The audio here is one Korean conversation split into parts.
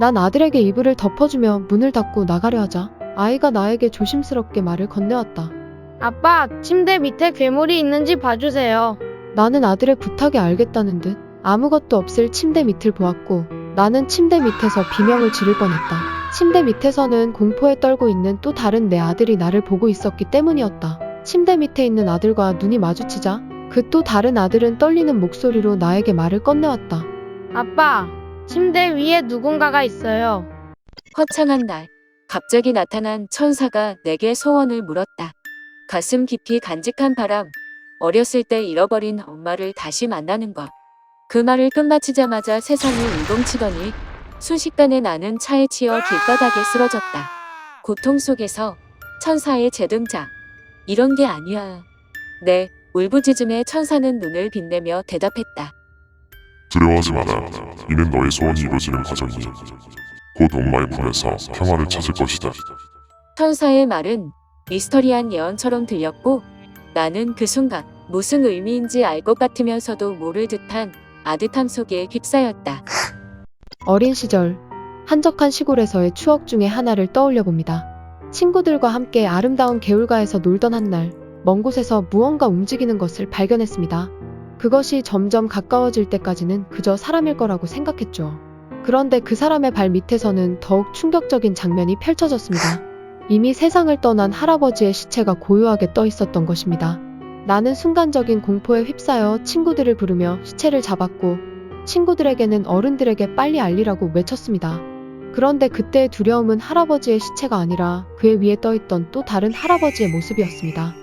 난 아들에게 이불을 덮어주며 문을 닫고 나가려 하자 아이가 나에게 조심스럽게 말을 건네왔다. 아빠, 침대 밑에 괴물이 있는지 봐주세요. 나는 아들의 부탁에 알겠다는 듯 아무것도 없을 침대 밑을 보았고 나는 침대 밑에서 비명을 지를 뻔했다. 침대 밑에서는 공포에 떨고 있는 또 다른 내 아들이 나를 보고 있었기 때문이었다. 침대 밑에 있는 아들과 눈이 마주치자 그 또 다른 아들은 떨리는 목소리로 나에게 말을 건네왔다. 아빠, 침대 위에 누군가가 있어요. 화창한 날, 갑자기 나타난 천사가 내게 소원을 물었다. 가슴 깊이 간직한 바람, 어렸을 때 잃어버린 엄마를 다시 만나는 것. 그 말을 끝마치자마자 세상이 울동치더니 순식간에 나는 차에 치여 길바닥에 쓰러졌다. 고통 속에서 천사의 재등장. 이런 게 아니야. 네, 울부짖음에 천사는 눈을 빛내며 대답했다. 두려워하지 마라. 이는 너의 소원이 이루어지는 과정이니 곧 엄마의 품에서 평화를 찾을 것이다. 천사의 말은 미스터리한 예언처럼 들렸고 나는 그 순간 무슨 의미인지 알 것 같으면서도 모를 듯한 아득함 속에 휩싸였다. 어린 시절 한적한 시골에서의 추억 중에 하나를 떠올려 봅니다. 친구들과 함께 아름다운 개울가에서 놀던 한날 먼 곳에서 무언가 움직이는 것을 발견했습니다. 그것이 점점 가까워질 때까지는 그저 사람일 거라고 생각했죠. 그런데 그 사람의 발 밑에서는 더욱 충격적인 장면이 펼쳐졌습니다. 이미 세상을 떠난 할아버지의 시체가 고요하게 떠 있었던 것입니다. 나는 순간적인 공포에 휩싸여 친구들을 부르며 시체를 잡았고 친구들에게는 어른들에게 빨리 알리라고 외쳤습니다. 그런데 그때의 두려움은 할아버지의 시체가 아니라 그의 위에 떠있던 또 다른 할아버지의 모습이었습니다.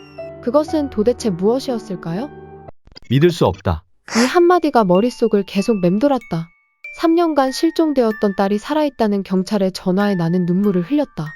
그것은 도대체 무엇이었을까요? 믿을 수 없다. 이 한마디가 머릿속을 계속 맴돌았다. 3년간 실종되었던 딸이 살아있다는 경찰의 전화에 나는 눈물을 흘렸다.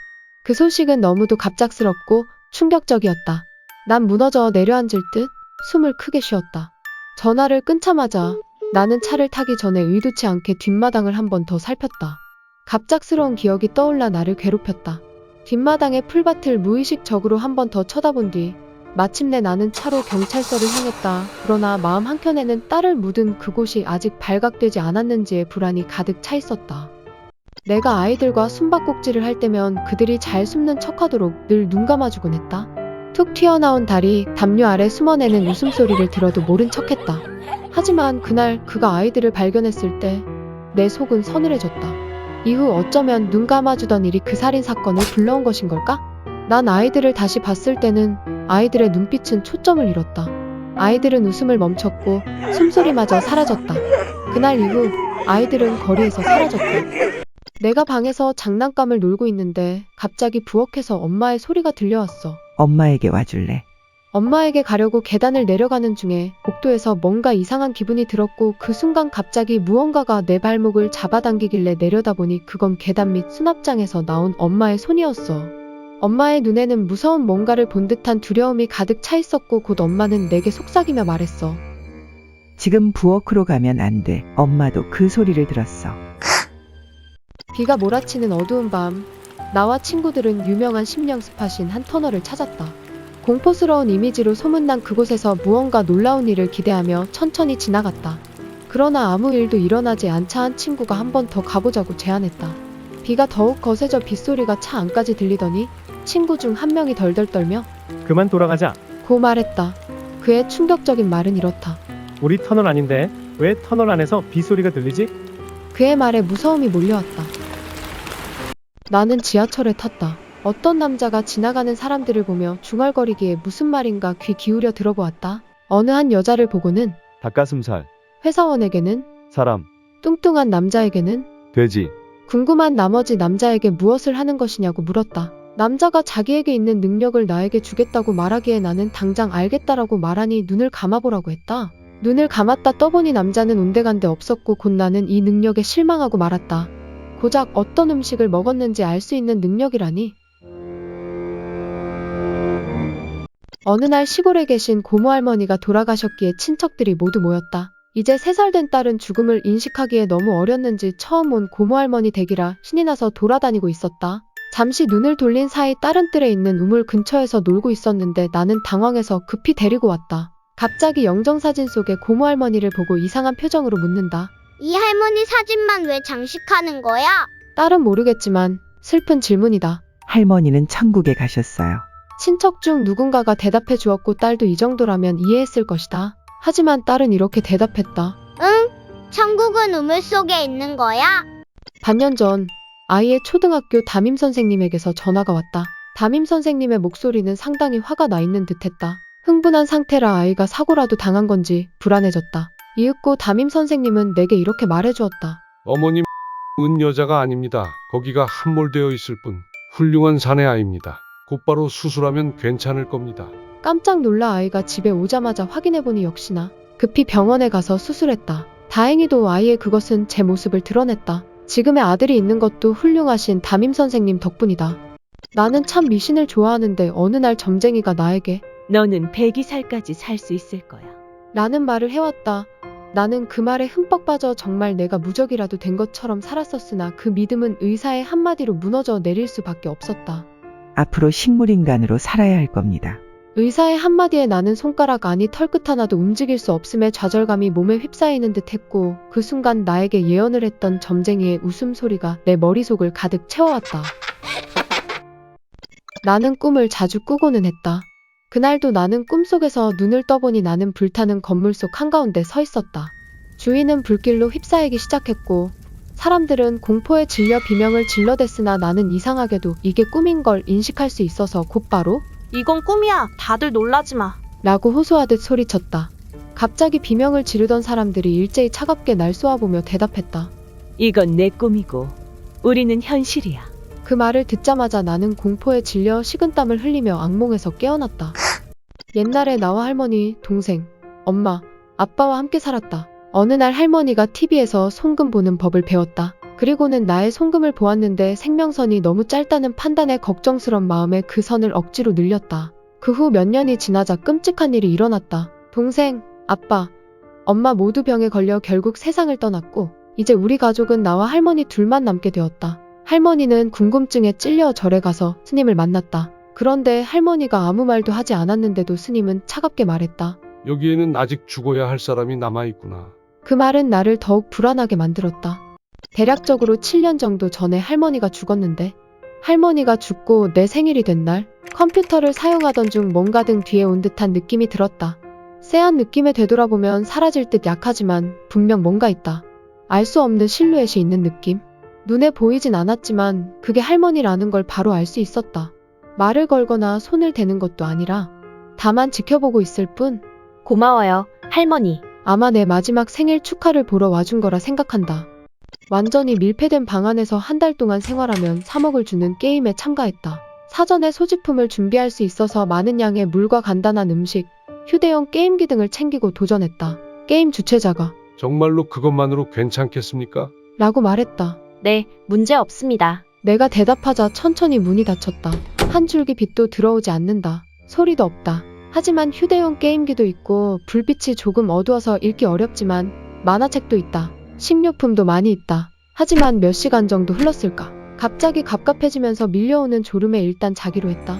그 소식은 너무도 갑작스럽고 충격적이었다. 난 무너져 내려앉을 듯 숨을 크게 쉬었다. 전화를 끊자마자 나는 차를 타기 전에 의도치 않게 뒷마당을 한 번 더 살폈다. 갑작스러운 기억이 떠올라 나를 괴롭혔다. 뒷마당의 풀밭을 무의식적으로 한 번 더 쳐다본 뒤 마침내 나는 차로 경찰서를 향했다. 그러나 마음 한켠에는 딸을 묻은 그곳이 아직 발각되지 않았는지의 불안이 가득 차 있었다. 내가 아이들과 숨바꼭질을 할 때면 그들이 잘 숨는 척하도록 늘 눈 감아주곤 했다. 툭 튀어나온 다리, 담요 아래 숨어내는 웃음소리를 들어도 모른 척했다. 하지만 그날 그가 아이들을 발견했을 때 내 속은 서늘해졌다. 이후 어쩌면 눈 감아주던 일이 그 살인 사건을 불러온 것인 걸까? 난 아이들을 다시 봤을 때는 아이들의 눈빛은 초점을 잃었다. 아이들은 웃음을 멈췄고 숨소리마저 사라졌다. 그날 이후 아이들은 거리에서 사라졌다. 내가 방에서 장난감을 놀고 있는데 갑자기 부엌에서 엄마의 소리가 들려왔어. 엄마에게 와줄래? 엄마에게 가려고 계단을 내려가는 중에 복도에서 뭔가 이상한 기분이 들었고 그 순간 갑자기 무언가가 내 발목을 잡아당기길래 내려다보니 그건 계단 밑 수납장에서 나온 엄마의 손이었어. 엄마의 눈에는 무서운 뭔가를 본 듯한 두려움이 가득 차 있었고 곧 엄마는 내게 속삭이며 말했어. 지금 부엌으로 가면 안 돼. 엄마도 그 소리를 들었어. 비가 몰아치는 어두운 밤, 나와 친구들은 유명한 심령 스팟인 한 터널을 찾았다. 공포스러운 이미지로 소문난 그곳에서 무언가 놀라운 일을 기대하며 천천히 지나갔다. 그러나 아무 일도 일어나지 않자 한 친구가 한 번 더 가보자고 제안했다. 비가 더욱 거세져 빗소리가 차 안까지 들리더니 친구 중 한 명이 덜덜 떨며 그만 돌아가자. 고 말했다. 그의 충격적인 말은 이렇다. 우리 터널 아닌데 왜 터널 안에서 빗소리가 들리지? 그의 말에 무서움이 몰려왔다. 나는 지하철에 탔다. 어떤 남자가 지나가는 사람들을 보며 중얼거리기에 무슨 말인가 귀 기울여 들어보았다. 어느 한 여자를 보고는 닭가슴살, 회사원에게는 사람, 뚱뚱한 남자에게는 돼지. 궁금한 나머지 남자에게 무엇을 하는 것이냐고 물었다. 남자가 자기에게 있는 능력을 나에게 주겠다고 말하기에 나는 당장 알겠다라고 말하니 눈을 감아보라고 했다. 눈을 감았다 떠보니 남자는 온데간데 없었고 곧 나는 이 능력에 실망하고 말았다. 고작 어떤 음식을 먹었는지 알 수 있는 능력이라니. 어느 날 시골에 계신 고모 할머니가 돌아가셨기에 친척들이 모두 모였다. 이제 3살 된 딸은 죽음을 인식하기에 너무 어렸는지 처음 온 고모 할머니 댁이라 신이 나서 돌아다니고 있었다. 잠시 눈을 돌린 사이 딸은 뜰에 있는 우물 근처에서 놀고 있었는데 나는 당황해서 급히 데리고 왔다. 갑자기 영정사진 속의 고모 할머니를 보고 이상한 표정으로 묻는다. 이 할머니 사진만 왜 장식하는 거야? 딸은 모르겠지만 슬픈 질문이다. 할머니는 천국에 가셨어요. 친척 중 누군가가 대답해 주었고 딸도 이 정도라면 이해했을 것이다. 하지만 딸은 이렇게 대답했다. 응? 천국은 우물 속에 있는 거야? 반년 전 아이의 초등학교 담임 선생님에게서 전화가 왔다. 담임 선생님의 목소리는 상당히 화가 나 있는 듯했다. 흥분한 상태라 아이가 사고라도 당한 건지 불안해졌다. 이윽고 담임 선생님은 내게 이렇게 말해주었다. 어머님, 은 여자가 아닙니다. 거기가 함몰되어 있을 뿐 훌륭한 사내 아이입니다. 곧바로 수술하면 괜찮을 겁니다. 깜짝 놀라 아이가 집에 오자마자 확인해보니 역시나 급히 병원에 가서 수술했다. 다행히도 아이의 그것은 제 모습을 드러냈다. 지금의 아들이 있는 것도 훌륭하신 담임 선생님 덕분이다. 나는 참 미신을 좋아하는데 어느 날 점쟁이가 나에게 너는 100살까지 살 수 있을 거야. 라는 말을 해왔다. 나는 그 말에 흠뻑 빠져 정말 내가 무적이라도 된 것처럼 살았었으나 그 믿음은 의사의 한마디로 무너져 내릴 수밖에 없었다. 앞으로 식물인간으로 살아야 할 겁니다. 의사의 한마디에 나는 손가락 안이 털끝 하나도 움직일 수 없음에 좌절감이 몸에 휩싸이는 듯 했고 그 순간 나에게 예언을 했던 점쟁이의 웃음소리가 내 머릿속을 가득 채워왔다. 나는 꿈을 자주 꾸고는 했다. 그날도 나는 꿈속에서 눈을 떠보니 나는 불타는 건물 속 한가운데 서 있었다. 주위는 불길로 휩싸이기 시작했고 사람들은 공포에 질려 비명을 질러댔으나 나는 이상하게도 이게 꿈인 걸 인식할 수 있어서 곧바로 이건 꿈이야. 다들 놀라지 마. 라고 호소하듯 소리쳤다. 갑자기 비명을 지르던 사람들이 일제히 차갑게 날 쏘아보며 대답했다. 이건 내 꿈이고 우리는 현실이야. 그 말을 듣자마자 나는 공포에 질려 식은땀을 흘리며 악몽에서 깨어났다. 옛날에 나와 할머니, 동생, 엄마, 아빠와 함께 살았다. 어느 날 할머니가 TV에서 송금 보는 법을 배웠다. 그리고는 나의 송금을 보았는데 생명선이 너무 짧다는 판단에 걱정스런 마음에 그 선을 억지로 늘렸다. 그 후 몇 년이 지나자 끔찍한 일이 일어났다. 동생, 아빠, 엄마 모두 병에 걸려 결국 세상을 떠났고 이제 우리 가족은 나와 할머니 둘만 남게 되었다. 할머니는 궁금증에 찔려 절에 가서 스님을 만났다. 그런데 할머니가 아무 말도 하지 않았는데도 스님은 차갑게 말했다. 여기에는 아직 죽어야 할 사람이 남아있구나. 그 말은 나를 더욱 불안하게 만들었다. 대략적으로 7년 정도 전에 할머니가 죽었는데 할머니가 죽고 내 생일이 된 날 컴퓨터를 사용하던 중 뭔가 등 뒤에 온 듯한 느낌이 들었다. 쎄한 느낌에 되돌아보면 사라질 듯 약하지만 분명 뭔가 있다. 알 수 없는 실루엣이 있는 느낌? 눈에 보이진 않았지만 그게 할머니라는 걸 바로 알 수 있었다. 말을 걸거나 손을 대는 것도 아니라 다만 지켜보고 있을 뿐. 고마워요, 할머니. 아마 내 마지막 생일 축하를 보러 와준 거라 생각한다. 완전히 밀폐된 방 안에서 한 달 동안 생활하면 3억을 주는 게임에 참가했다. 사전에 소지품을 준비할 수 있어서 많은 양의 물과 간단한 음식, 휴대용 게임기 등을 챙기고 도전했다. 게임 주최자가 정말로 그것만으로 괜찮겠습니까? 라고 말했다. 네, 문제 없습니다. 내가 대답하자 천천히 문이 닫혔다. 한 줄기 빛도 들어오지 않는다. 소리도 없다. 하지만 휴대용 게임기도 있고 불빛이 조금 어두워서 읽기 어렵지만 만화책도 있다. 식료품도 많이 있다. 하지만 몇 시간 정도 흘렀을까? 갑자기 갑갑해지면서 밀려오는 졸음에 일단 자기로 했다.